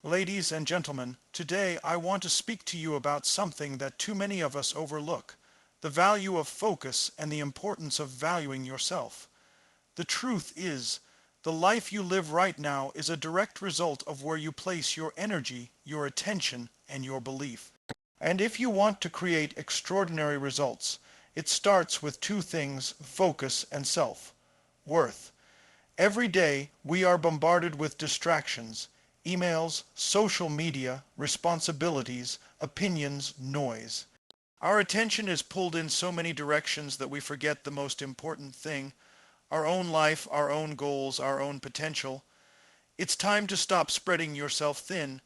Ladies and gentlemen, today I want to speak to you about something that too many of us overlook, the value of focus and the importance of valuing yourself. The truth is, the life you live right now is a direct result of where you place your energy, your attention, and your belief. And if you want to create extraordinary results, it starts with two things: focus and self-worth. Every day we are bombarded with distractions, emails, social media, responsibilities, opinions, noise. Our attention is pulled in so many directions that we forget the most important thing: our own life, our own goals, our own potential. It's time to stop spreading yourself thin.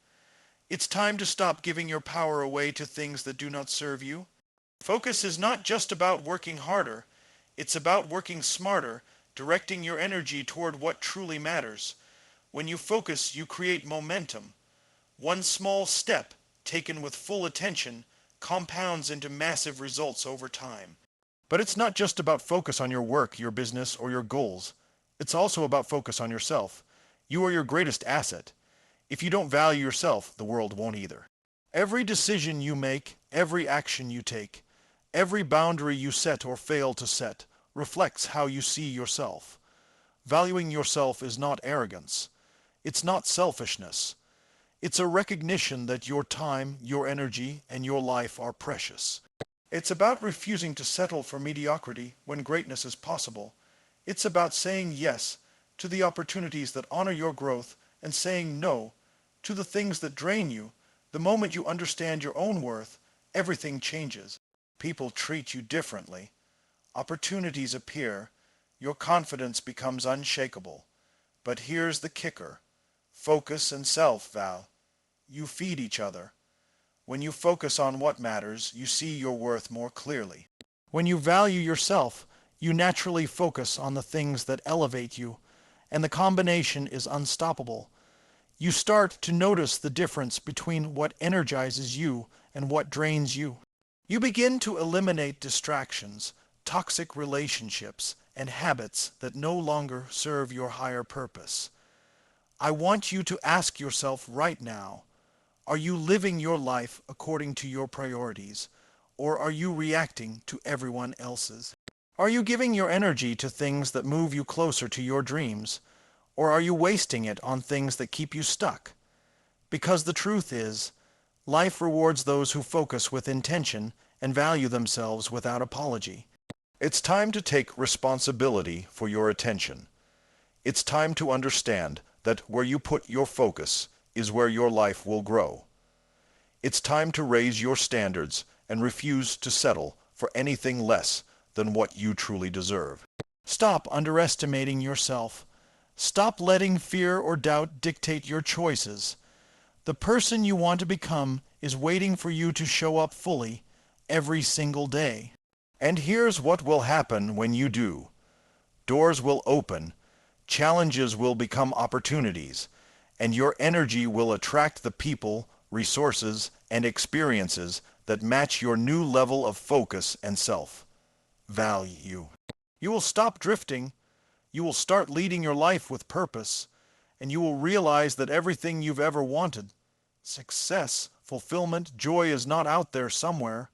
It's time to stop giving your power away to things that do not serve you. Focus is not just about working harder. It's about working smarter, directing your energy toward what truly matters. When you focus, you create momentum. One small step, taken with full attention, compounds into massive results over time. But it's not just about focus on your work, your business, or your goals. It's also about focus on yourself. You are your greatest asset. If you don't value yourself, the world won't either. Every decision you make, every action you take, every boundary you set or fail to set, reflects how you see yourself. Valuing yourself is not arrogance. It's not selfishness. It's a recognition that your time, your energy, and your life are precious. It's about refusing to settle for mediocrity when greatness is possible. It's about saying yes to the opportunities that honor your growth and saying no to the things that drain you. The moment you understand your own worth, everything changes. People treat you differently. Opportunities appear. Your confidence becomes unshakable. But here's the kicker: focus and self-val. You feed each other. When you focus on what matters, you see your worth more clearly. When you value yourself, you naturally focus on the things that elevate you, and the combination is unstoppable. You start to notice the difference between what energizes you and what drains you. You begin to eliminate distractions, toxic relationships, and habits that no longer serve your higher purpose. I want you to ask yourself right now: are you living your life according to your priorities, or are you reacting to everyone else's? Are you giving your energy to things that move you closer to your dreams, or are you wasting it on things that keep you stuck? Because the truth is, life rewards those who focus with intention and value themselves without apology. It's time to take responsibility for your attention. It's time to understand that where you put your focus is where your life will grow. It's time to raise your standards and refuse to settle for anything less than what you truly deserve. Stop underestimating yourself. Stop letting fear or doubt dictate your choices. The person you want to become is waiting for you to show up fully every single day. And here's what will happen when you do. Doors will open, challenges will become opportunities, and your energy will attract the people, resources, and experiences that match your new level of focus and self-value. You will stop drifting, you will start leading your life with purpose, and you will realize that everything you've ever wanted, success, fulfillment, joy, is not out there somewhere.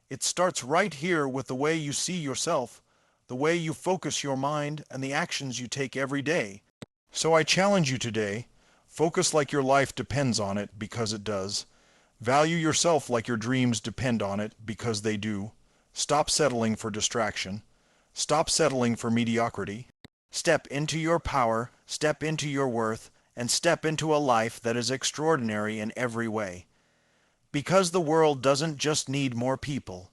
It starts right here with the way you see yourself, the way you focus your mind, and the actions you take every day. So I challenge you today: focus like your life depends on it, because it does. Value yourself like your dreams depend on it, because they do. Stop settling for distraction. Stop settling for mediocrity. Step into your power, step into your worth, and step into a life that is extraordinary in every way. Because the world doesn't just need more people.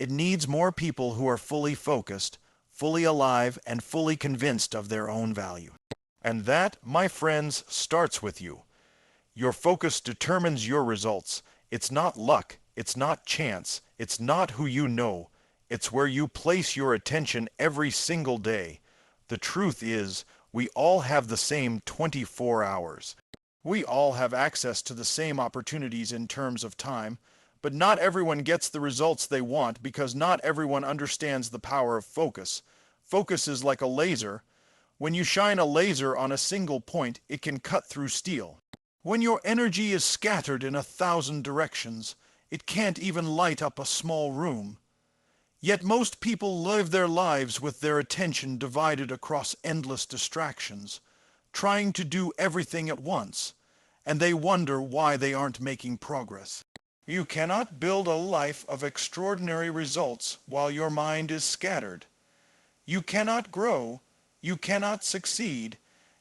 It needs more people who are fully focused, fully alive, and fully convinced of their own value. And that, my friends, starts with you. Your focus determines your results. It's not luck. It's not chance. It's not who you know. It's where you place your attention every single day. The truth is, we all have the same 24 hours. We all have access to the same opportunities in terms of time, but not everyone gets the results they want because not everyone understands the power of focus. Focus is like a laser. When you shine a laser on a single point, it can cut through steel. When your energy is scattered in 1,000 directions, it can't even light up a small room. Yet most people live their lives with their attention divided across endless distractions, trying to do everything at once, and they wonder why they aren't making progress. You cannot build a life of extraordinary results while your mind is scattered. You cannot grow, you cannot succeed,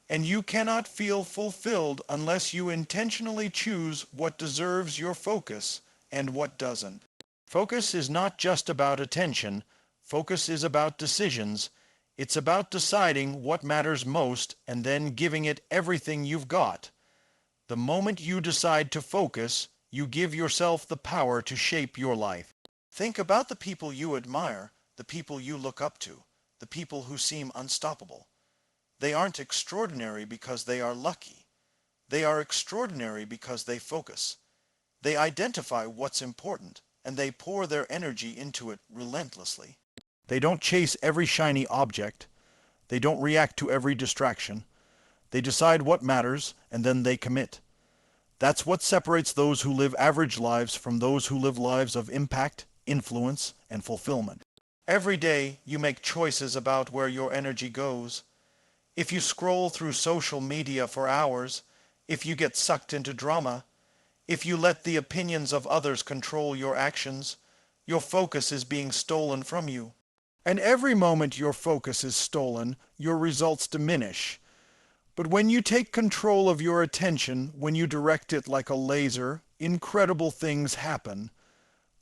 and you cannot feel fulfilled unless you intentionally choose what deserves your focus and what doesn't. Focus is not just about attention. Focus is about decisions. It's about deciding what matters most and then giving it everything you've got. The moment you decide to focus, you give yourself the power to shape your life. Think about the people you admire, the people you look up to, the people who seem unstoppable. They aren't extraordinary because they are lucky. They are extraordinary because they focus. They identify what's important, and they pour their energy into it relentlessly. They don't chase every shiny object. They don't react to every distraction. They decide what matters, and then they commit. That's what separates those who live average lives from those who live lives of impact, influence, and fulfillment. Every day, you make choices about where your energy goes. If you scroll through social media for hours, if you get sucked into drama, if you let the opinions of others control your actions, your focus is being stolen from you. And every moment your focus is stolen, your results diminish. But when you take control of your attention, when you direct it like a laser, incredible things happen.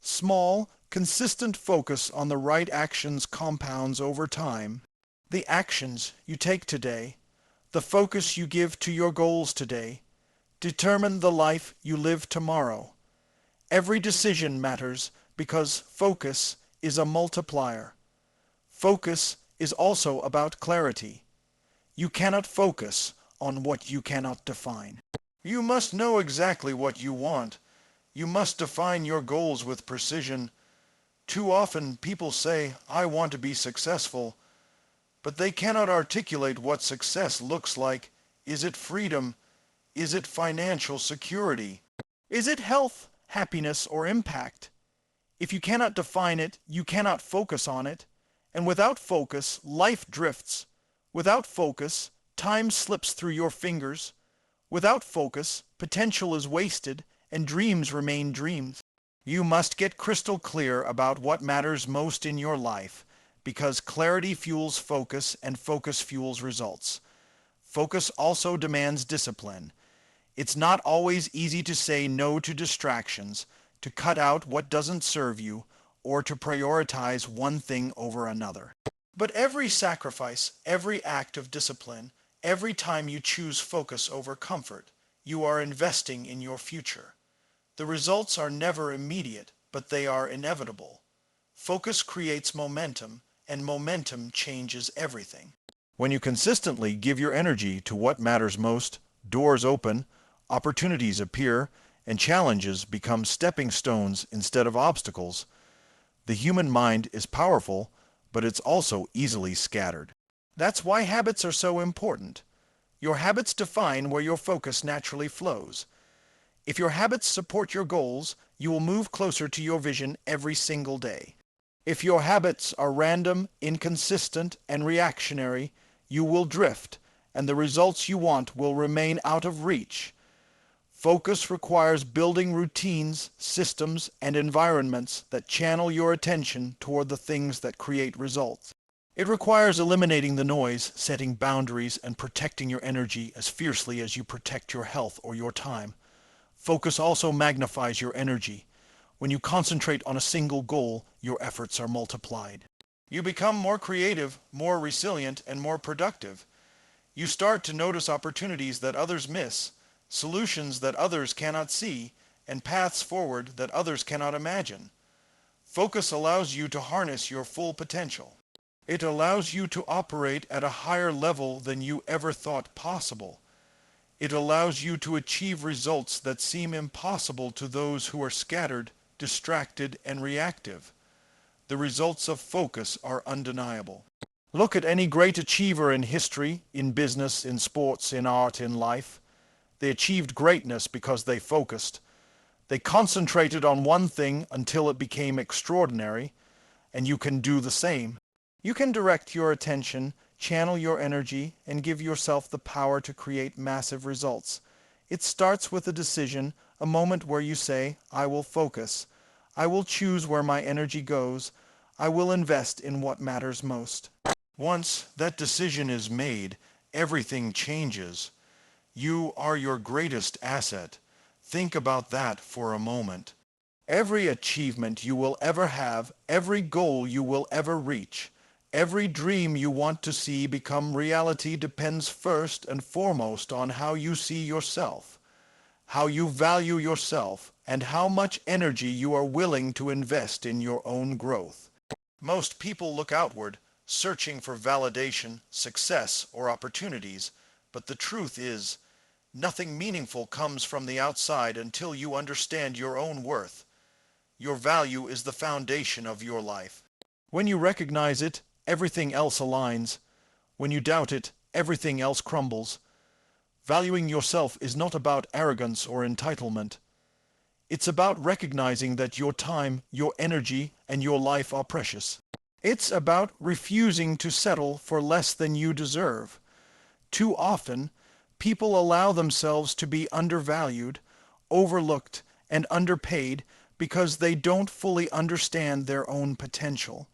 Small, consistent focus on the right actions compounds over time. The actions you take today, the focus you give to your goals today, determine the life you live tomorrow. Every decision matters because focus is a multiplier. Focus is also about clarity. You cannot focus on what you cannot define. You must know exactly what you want. You must define your goals with precision. Too often people say, "I want to be successful," but they cannot articulate what success looks like. Is it freedom? Is it financial security? Is it health, happiness, or impact? If you cannot define it, you cannot focus on it. And without focus, life drifts. Without focus, time slips through your fingers. Without focus, potential is wasted, and dreams remain dreams. You must get crystal clear about what matters most in your life, because clarity fuels focus, and focus fuels results. Focus also demands discipline. It's not always easy to say no to distractions, to cut out what doesn't serve you, or to prioritize one thing over another. But every sacrifice, every act of discipline, every time you choose focus over comfort, you are investing in your future. The results are never immediate, but they are inevitable. Focus creates momentum, and momentum changes everything. When you consistently give your energy to what matters most, doors open, opportunities appear, and challenges become stepping stones instead of obstacles. The human mind is powerful, but it's also easily scattered. That's why habits are so important. Your habits define where your focus naturally flows. If your habits support your goals, you will move closer to your vision every single day. If your habits are random, inconsistent, and reactionary, you will drift, and the results you want will remain out of reach. Focus requires building routines, systems, and environments that channel your attention toward the things that create results. It requires eliminating the noise, setting boundaries, and protecting your energy as fiercely as you protect your health or your time. Focus also magnifies your energy. When you concentrate on a single goal, your efforts are multiplied. You become more creative, more resilient, and more productive. You start to notice opportunities that others miss, solutions that others cannot see, and paths forward that others cannot imagine. Focus allows you to harness your full potential. It allows you to operate at a higher level than you ever thought possible. It allows you to achieve results that seem impossible to those who are scattered, distracted, and reactive. The results of focus are undeniable. Look at any great achiever in history, in business, in sports, in art, in life. They achieved greatness because they focused. They concentrated on one thing until it became extraordinary, and you can do the same. You can direct your attention, channel your energy, and give yourself the power to create massive results. It starts with a decision, a moment where you say, I will focus. I will choose where my energy goes. I will invest in what matters most. Once that decision is made, everything changes. You are your greatest asset. Think about that for a moment. Every achievement you will ever have, every goal you will ever reach, every dream you want to see become reality depends first and foremost on how you see yourself, how you value yourself, and how much energy you are willing to invest in your own growth. Most people look outward, searching for validation, success, or opportunities, but the truth is, nothing meaningful comes from the outside until you understand your own worth. Your value is the foundation of your life. When you recognize it, everything else aligns. When you doubt it, everything else crumbles. Valuing yourself is not about arrogance or entitlement. It's about recognizing that your time, your energy, and your life are precious. It's about refusing to settle for less than you deserve. Too often, people allow themselves to be undervalued, overlooked, and underpaid because they don't fully understand their own potential.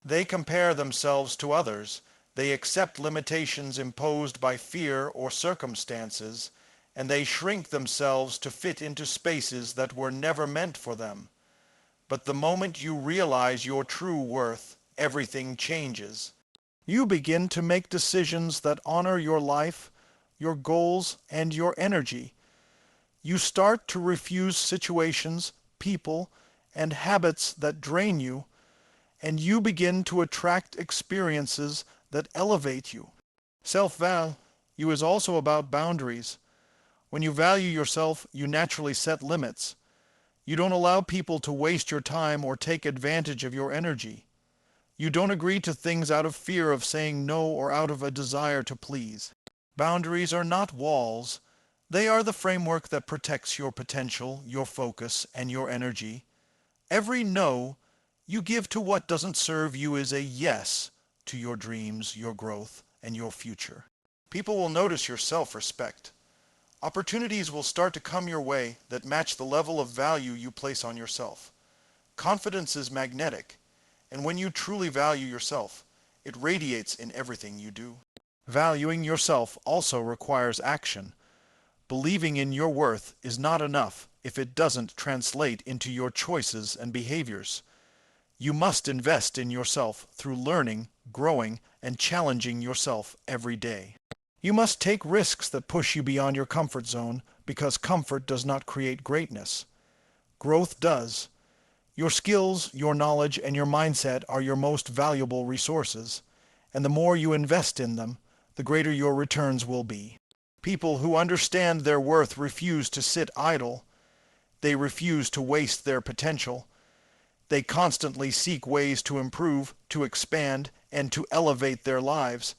They compare themselves to others. They accept limitations imposed by fear or circumstances, and they shrink themselves to fit into spaces that were never meant for them. But the moment you realize your true worth, everything changes. You begin to make decisions that honor your life, your goals, and your energy. You start to refuse situations, people, and habits that drain you, and you begin to attract experiences that elevate you. Self-value is also about boundaries. When you value yourself, you naturally set limits. You don't allow people to waste your time or take advantage of your energy. You don't agree to things out of fear of saying no or out of a desire to please. Boundaries are not walls. They are the framework that protects your potential, your focus, and your energy. Every no you give to what doesn't serve you is a yes to your dreams, your growth, and your future. People will notice your self-respect. Opportunities will start to come your way that match the level of value you place on yourself. Confidence is magnetic, and when you truly value yourself, it radiates in everything you do. Valuing yourself also requires action. Believing in your worth is not enough if it doesn't translate into your choices and behaviors. You must invest in yourself through learning, growing, and challenging yourself every day. You must take risks that push you beyond your comfort zone because comfort does not create greatness. Growth does. Your skills, your knowledge, and your mindset are your most valuable resources, and the more you invest in them, the greater your returns will be. People who understand their worth refuse to sit idle. They refuse to waste their potential. They constantly seek ways to improve, to expand, and to elevate their lives.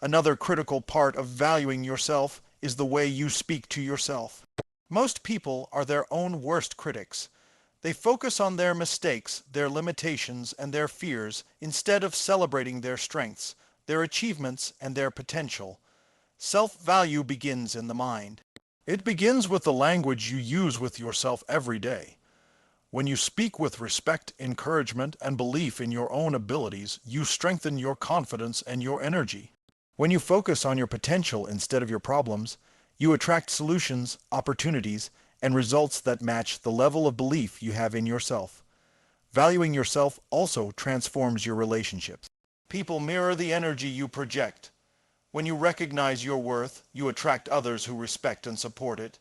Another critical part of valuing yourself is the way you speak to yourself. Most people are their own worst critics. They focus on their mistakes, their limitations, and their fears instead of celebrating their strengths, their achievements, and their potential. Self-value begins in the mind. It begins with the language you use with yourself every day. When you speak with respect, encouragement, and belief in your own abilities, you strengthen your confidence and your energy. When you focus on your potential instead of your problems, you attract solutions, opportunities, and results that match the level of belief you have in yourself. Valuing yourself also transforms your relationships. People mirror the energy you project. When you recognize your worth, you attract others who respect and support it.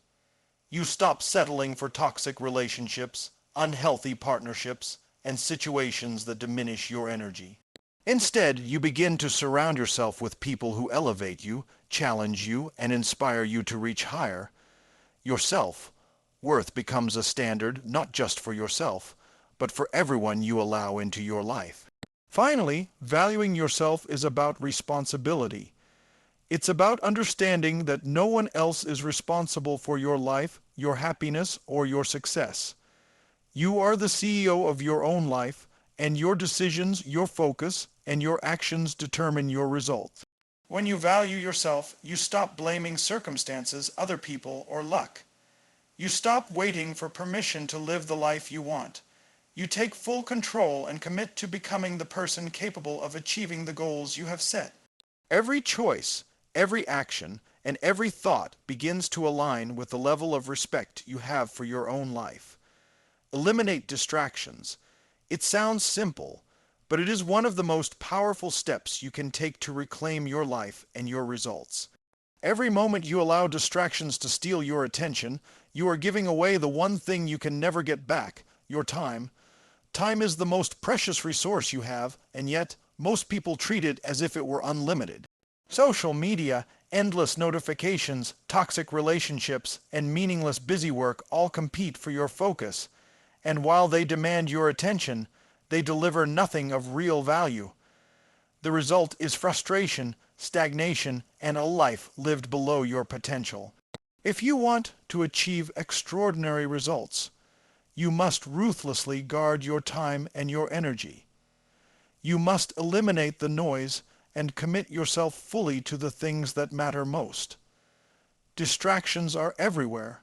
You stop settling for toxic relationships, unhealthy partnerships, and situations that diminish your energy. Instead, you begin to surround yourself with people who elevate you, challenge you, and inspire you to reach higher. Your self-worth becomes a standard not just for yourself, but for everyone you allow into your life. Finally, valuing yourself is about responsibility. It's about understanding that no one else is responsible for your life, your happiness, or your success. You are the CEO of your own life, and your decisions, your focus, and your actions determine your results. When you value yourself, you stop blaming circumstances, other people, or luck. You stop waiting for permission to live the life you want. You take full control and commit to becoming the person capable of achieving the goals you have set. Every choice, every action, and every thought begins to align with the level of respect you have for your own life. Eliminate distractions. It sounds simple, but it is one of the most powerful steps you can take to reclaim your life and your results. Every moment you allow distractions to steal your attention, you are giving away the one thing you can never get back, your time. Time is the most precious resource you have, and yet most people treat it as if it were unlimited. Social media, endless notifications, toxic relationships, and meaningless busy work all compete for your focus. And while they demand your attention, they deliver nothing of real value. The result is frustration, stagnation, and a life lived below your potential. If you want to achieve extraordinary results, you must ruthlessly guard your time and your energy. You must eliminate the noise and commit yourself fully to the things that matter most. Distractions are everywhere,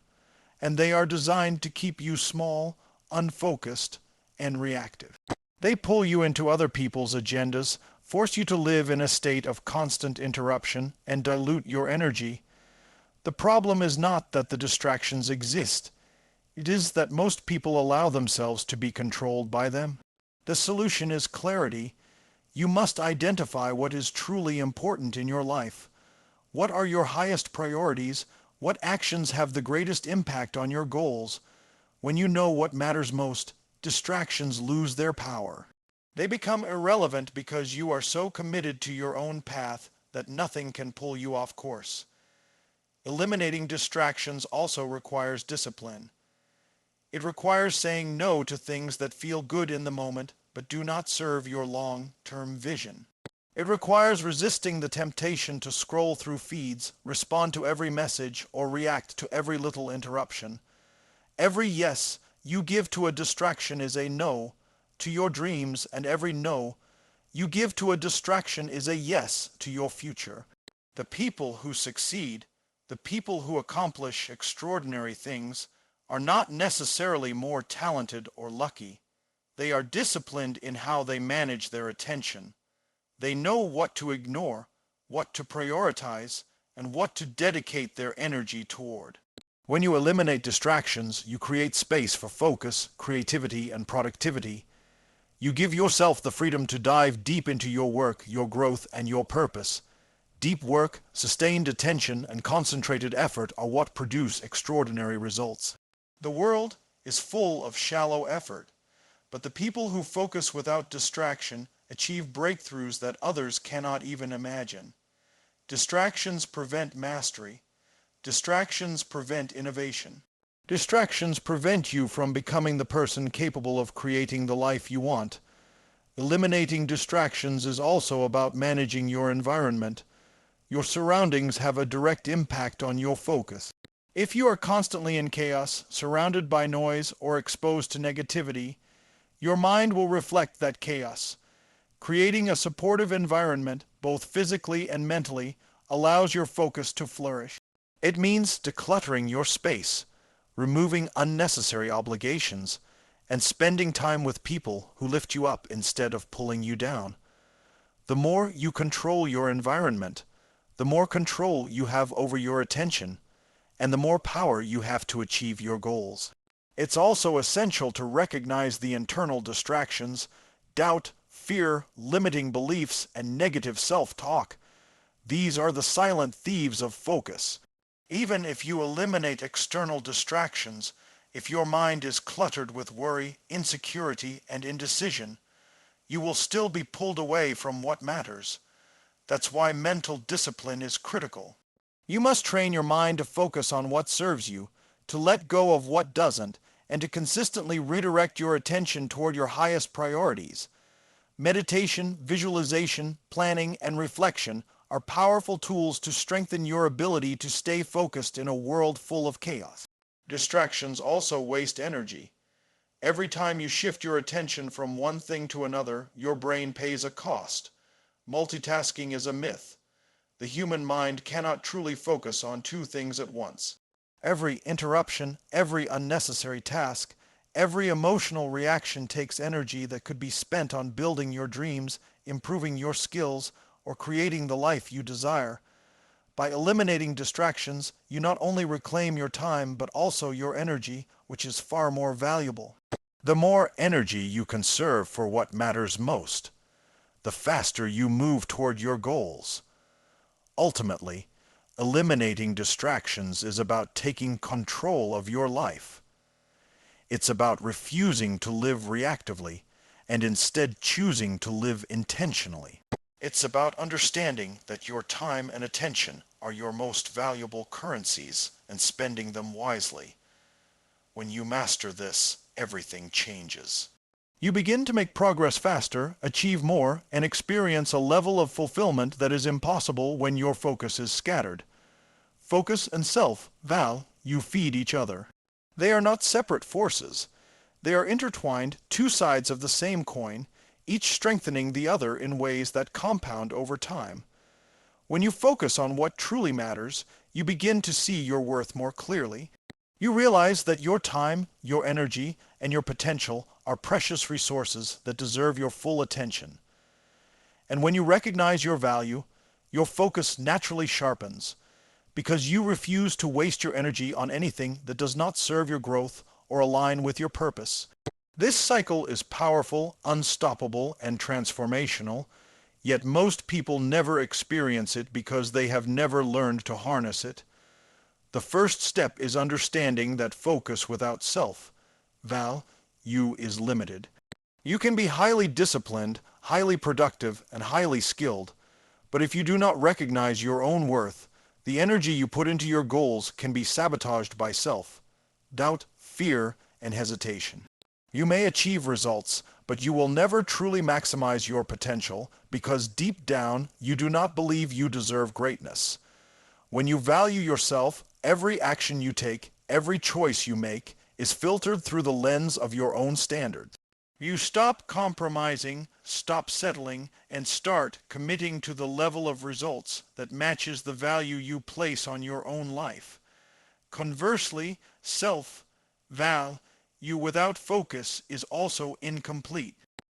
and they are designed to keep you small, unfocused, and reactive. They pull you into other people's agendas, force you to live in a state of constant interruption, and dilute your energy. The problem is not that the distractions exist. It is that most people allow themselves to be controlled by them. The solution is clarity. You must identify what is truly important in your life. What are your highest priorities? What actions have the greatest impact on your goals? When you know what matters most, distractions lose their power. They become irrelevant because you are so committed to your own path that nothing can pull you off course. Eliminating distractions also requires discipline. It requires saying no to things that feel good in the moment but do not serve your long-term vision. It requires resisting the temptation to scroll through feeds, respond to every message, or react to every little interruption. Every yes you give to a distraction is a no to your dreams, and every no you give to a distraction is a yes to your future. The people who succeed, the people who accomplish extraordinary things, are not necessarily more talented or lucky. They are disciplined in how they manage their attention. They know what to ignore, what to prioritize, and what to dedicate their energy toward. When you eliminate distractions, you create space for focus, creativity, and productivity. You give yourself the freedom to dive deep into your work, your growth, and your purpose. Deep work, sustained attention, and concentrated effort are what produce extraordinary results. The world is full of shallow effort, but the people who focus without distraction achieve breakthroughs that others cannot even imagine. Distractions prevent mastery. Distractions prevent innovation. Distractions prevent you from becoming the person capable of creating the life you want. Eliminating distractions is also about managing your environment. Your surroundings have a direct impact on your focus. If you are constantly in chaos, surrounded by noise, or exposed to negativity, your mind will reflect that chaos. Creating a supportive environment, both physically and mentally, allows your focus to flourish. It means decluttering your space, removing unnecessary obligations, and spending time with people who lift you up instead of pulling you down. The more you control your environment, the more control you have over your attention, and the more power you have to achieve your goals. It's also essential to recognize the internal distractions, doubt, fear, limiting beliefs, and negative self-talk. These are the silent thieves of focus. Even if you eliminate external distractions, if your mind is cluttered with worry, insecurity, and indecision, you will still be pulled away from what matters. That's why mental discipline is critical. You must train your mind to focus on what serves you, to let go of what doesn't, and to consistently redirect your attention toward your highest priorities. Meditation, visualization, planning, and reflection are powerful tools to strengthen your ability to stay focused in a world full of chaos. Distractions also waste energy. Every time you shift your attention from one thing to another, your brain pays a cost. Multitasking is a myth. The human mind cannot truly focus on two things at once. Every interruption, every unnecessary task, every emotional reaction takes energy that could be spent on building your dreams, improving your skills, or creating the life you desire. By eliminating distractions, you not only reclaim your time, but also your energy, which is far more valuable. The more energy you conserve for what matters most, the faster you move toward your goals. Ultimately, eliminating distractions is about taking control of your life. It's about refusing to live reactively and instead choosing to live intentionally. It's about understanding that your time and attention are your most valuable currencies and spending them wisely. When you master this, everything changes. You begin to make progress faster, achieve more, and experience a level of fulfillment that is impossible when your focus is scattered. Focus and self-value feed each other. They are not separate forces. They are intertwined, two sides of the same coin, each strengthening the other in ways that compound over time. When you focus on what truly matters, you begin to see your worth more clearly. You realize that your time, your energy, and your potential are precious resources that deserve your full attention. And when you recognize your value, your focus naturally sharpens, because you refuse to waste your energy on anything that does not serve your growth or align with your purpose. This cycle is powerful, unstoppable, and transformational, yet most people never experience it because they have never learned to harness it. The first step is understanding that focus without self-value is limited. You can be highly disciplined, highly productive, and highly skilled, but if you do not recognize your own worth, the energy you put into your goals can be sabotaged by self-doubt, fear, and hesitation. You may achieve results, but you will never truly maximize your potential because deep down you do not believe you deserve greatness. When you value yourself, every action you take, every choice you make, is filtered through the lens of your own standards. You stop compromising, stop settling, and start committing to the level of results that matches the value you place on your own life. Conversely, self-value without focus is also incomplete.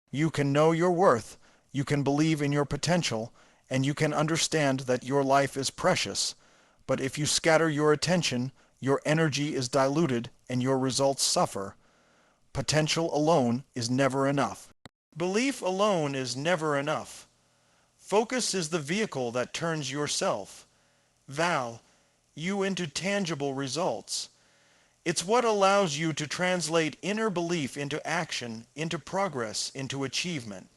You can know your worth, you can believe in your potential, and you can understand that your life is precious. But if you scatter your attention, your energy is diluted and your results suffer. Potential alone is never enough. Belief alone is never enough. Focus is the vehicle that turns yourself-value into tangible results. It's what allows you to translate inner belief into action, into progress, into achievement.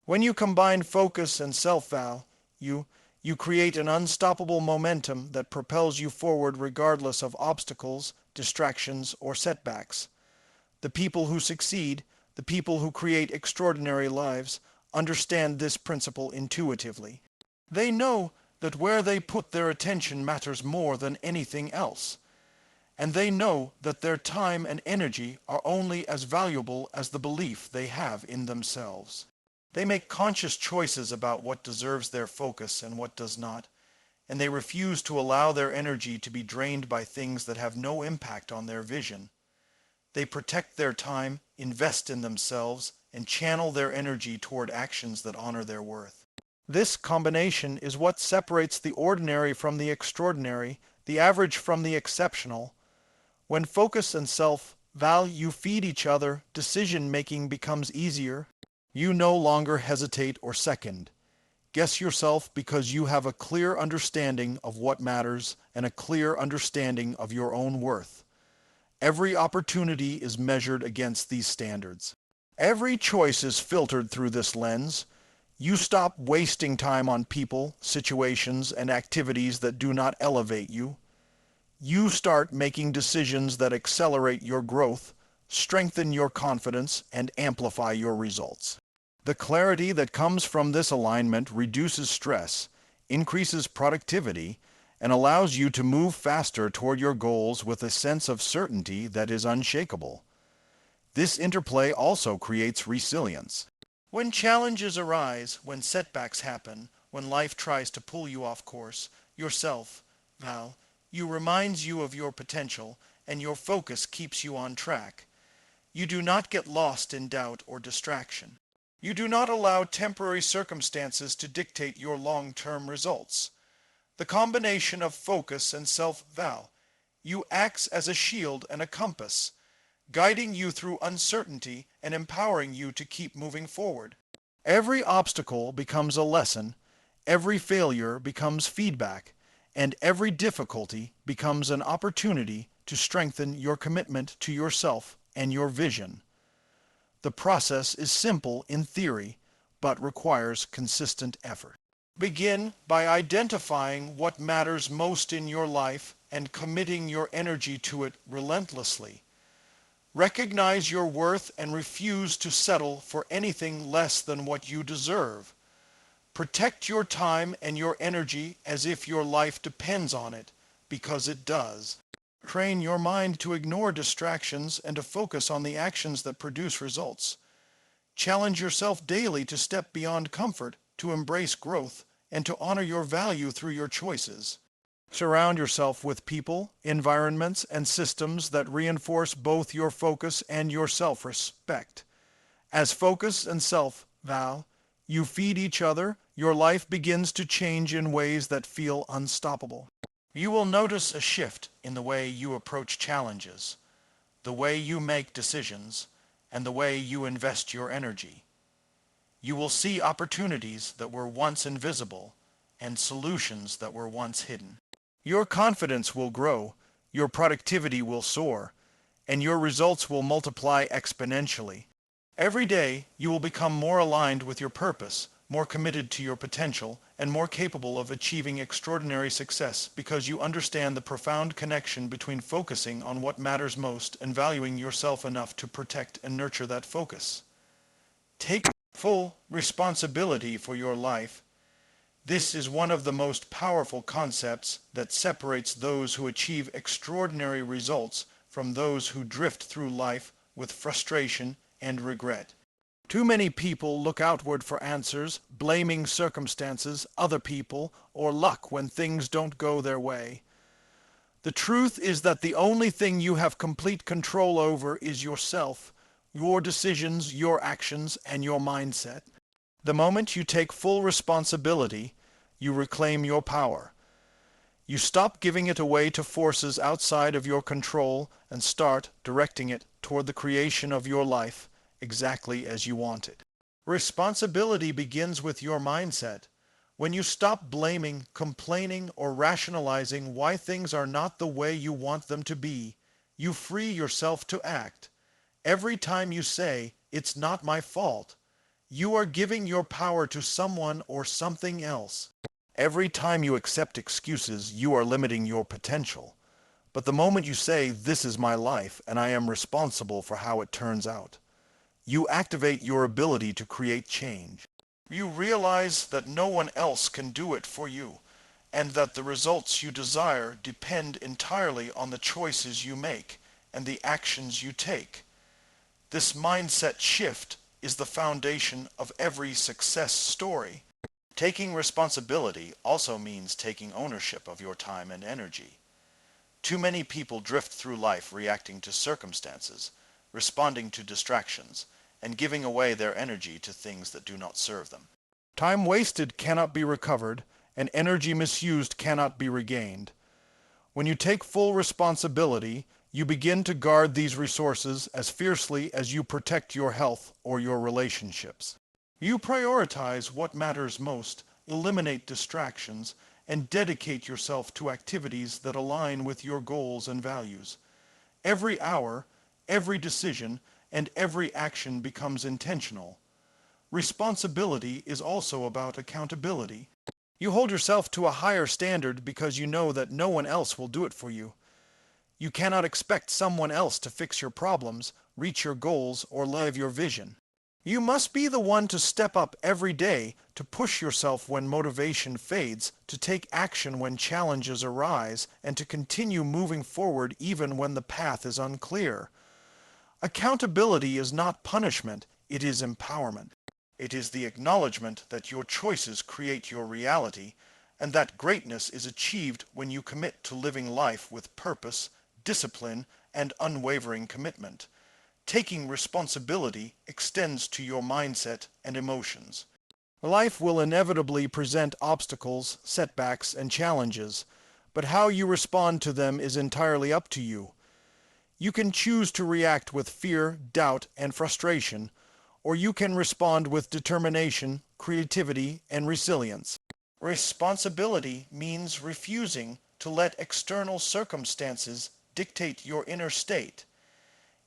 When you combine focus and self-value, you create an unstoppable momentum that propels you forward regardless of obstacles, distractions, or setbacks. The people who succeed, the people who create extraordinary lives, understand this principle intuitively. They know that where they put their attention matters more than anything else. And they know that their time and energy are only as valuable as the belief they have in themselves. They make conscious choices about what deserves their focus and what does not, and they refuse to allow their energy to be drained by things that have no impact on their vision. They protect their time, invest in themselves, and channel their energy toward actions that honor their worth. This combination is what separates the ordinary from the extraordinary, the average from the exceptional. When focus and self-value feed each other, decision-making becomes easier. You no longer hesitate or second. Guess yourself because you have a clear understanding of what matters and a clear understanding of your own worth. Every opportunity is measured against these standards. Every choice is filtered through this lens. You stop wasting time on people, situations, and activities that do not elevate you. You start making decisions that accelerate your growth, strengthen your confidence, and amplify your results. The clarity that comes from this alignment reduces stress, increases productivity, and allows you to move faster toward your goals with a sense of certainty that is unshakable. This interplay also creates resilience. When challenges arise, when setbacks happen, when life tries to pull you off course, yourself, Val, you reminds you of your potential, and your focus keeps you on track. You do not get lost in doubt or distraction. You do not allow temporary circumstances to dictate your long-term results. The combination of focus and self-val, you acts as a shield and a compass, guiding you through uncertainty and empowering you to keep moving forward. Every obstacle becomes a lesson, every failure becomes feedback, and every difficulty becomes an opportunity to strengthen your commitment to yourself and your vision. The process is simple in theory, but requires consistent effort. Begin by identifying what matters most in your life and committing your energy to it relentlessly. Recognize your worth and refuse to settle for anything less than what you deserve. Protect your time and your energy as if your life depends on it, because it does. Train your mind to ignore distractions and to focus on the actions that produce results. Challenge yourself daily to step beyond comfort, to embrace growth, and to honor your value through your choices. Surround yourself with people, environments, and systems that reinforce both your focus and your self-respect. As focus and self-val, you feed each other, your life begins to change in ways that feel unstoppable. You will notice a shift in the way you approach challenges, the way you make decisions, and the way you invest your energy. You will see opportunities that were once invisible and solutions that were once hidden. Your confidence will grow, your productivity will soar, and your results will multiply exponentially. Every day, you will become more aligned with your purpose, more committed to your potential, and more capable of achieving extraordinary success because you understand the profound connection between focusing on what matters most and valuing yourself enough to protect and nurture that focus. Take full responsibility for your life. This is one of the most powerful concepts that separates those who achieve extraordinary results from those who drift through life with frustration and regret. Too many people look outward for answers, blaming circumstances, other people, or luck when things don't go their way. The truth is that the only thing you have complete control over is yourself, your decisions, your actions, and your mindset. The moment you take full responsibility, you reclaim your power. You stop giving it away to forces outside of your control and start directing it toward the creation of your life exactly as you want it. Responsibility begins with your mindset. When you stop blaming, complaining, or rationalizing why things are not the way you want them to be, you free yourself to act. Every time you say, "It's not my fault," you are giving your power to someone or something else. Every time you accept excuses, you are limiting your potential. But the moment you say, "This is my life, and I am responsible for how it turns out," you activate your ability to create change. You realize that no one else can do it for you, and that the results you desire depend entirely on the choices you make and the actions you take. This mindset shift is the foundation of every success story. Taking responsibility also means taking ownership of your time and energy. Too many people drift through life reacting to circumstances, responding to distractions, and giving away their energy to things that do not serve them. Time wasted cannot be recovered, and energy misused cannot be regained. When you take full responsibility, you begin to guard these resources as fiercely as you protect your health or your relationships. You prioritize what matters most, eliminate distractions, and dedicate yourself to activities that align with your goals and values. Every hour, every decision, and every action becomes intentional. Responsibility is also about accountability. You hold yourself to a higher standard because you know that no one else will do it for you. You cannot expect someone else to fix your problems, reach your goals, or live your vision. You must be the one to step up every day, to push yourself when motivation fades, to take action when challenges arise, and to continue moving forward even when the path is unclear. Accountability is not punishment, it is empowerment. It is the acknowledgement that your choices create your reality, and that greatness is achieved when you commit to living life with purpose, discipline, and unwavering commitment. Taking responsibility extends to your mindset and emotions. Life will inevitably present obstacles, setbacks, and challenges, but how you respond to them is entirely up to you. You can choose to react with fear, doubt, and frustration, or you can respond with determination, creativity, and resilience. Responsibility means refusing to let external circumstances dictate your inner state.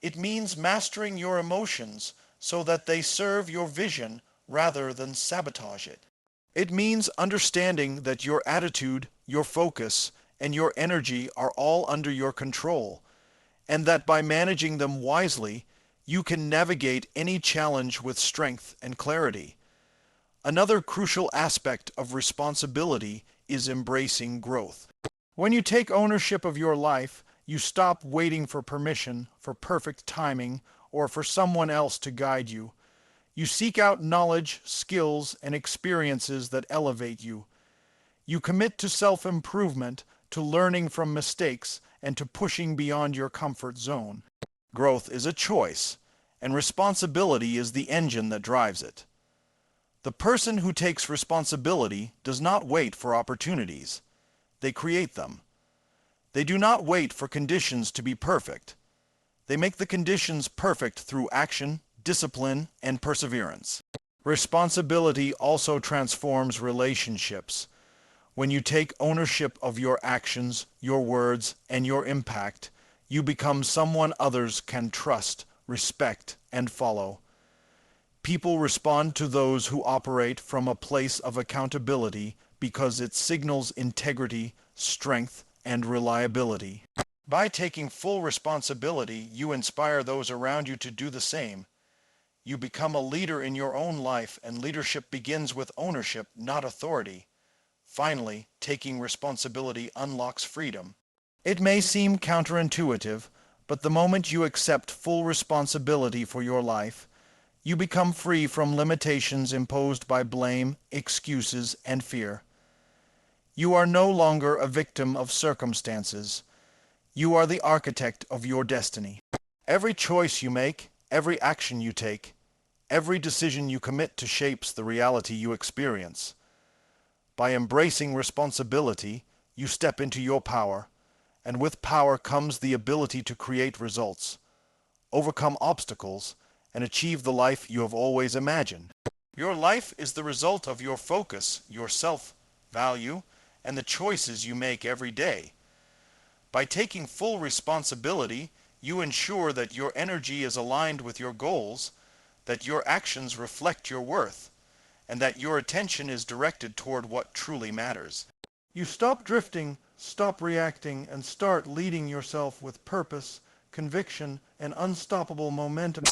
It means mastering your emotions so that they serve your vision rather than sabotage it. It means understanding that your attitude, your focus, and your energy are all under your control, and that by managing them wisely, you can navigate any challenge with strength and clarity. Another crucial aspect of responsibility is embracing growth. When you take ownership of your life, you stop waiting for permission, for perfect timing, or for someone else to guide you. You seek out knowledge, skills, and experiences that elevate you. You commit to self-improvement, to learning from mistakes, and to pushing beyond your comfort zone. Growth is a choice, and responsibility is the engine that drives it. The person who takes responsibility does not wait for opportunities. They create them. They do not wait for conditions to be perfect. They make the conditions perfect through action, discipline, and perseverance. Responsibility also transforms relationships. When you take ownership of your actions, your words, and your impact, you become someone others can trust, respect, and follow. People respond to those who operate from a place of accountability because it signals integrity, strength, and reliability. By taking full responsibility, you inspire those around you to do the same. You become a leader in your own life, and leadership begins with ownership, not authority. Finally, taking responsibility unlocks freedom. It may seem counterintuitive, but the moment you accept full responsibility for your life, you become free from limitations imposed by blame, excuses, and fear. You are no longer a victim of circumstances. You are the architect of your destiny. Every choice you make, every action you take, every decision you commit to shapes the reality you experience. By embracing responsibility, you step into your power, and with power comes the ability to create results, overcome obstacles, and achieve the life you have always imagined. Your life is the result of your focus, your self-value, and the choices you make every day. By taking full responsibility, you ensure that your energy is aligned with your goals, that your actions reflect your worth, and that your attention is directed toward what truly matters. You stop drifting, stop reacting, and start leading yourself with purpose, conviction, and unstoppable momentum.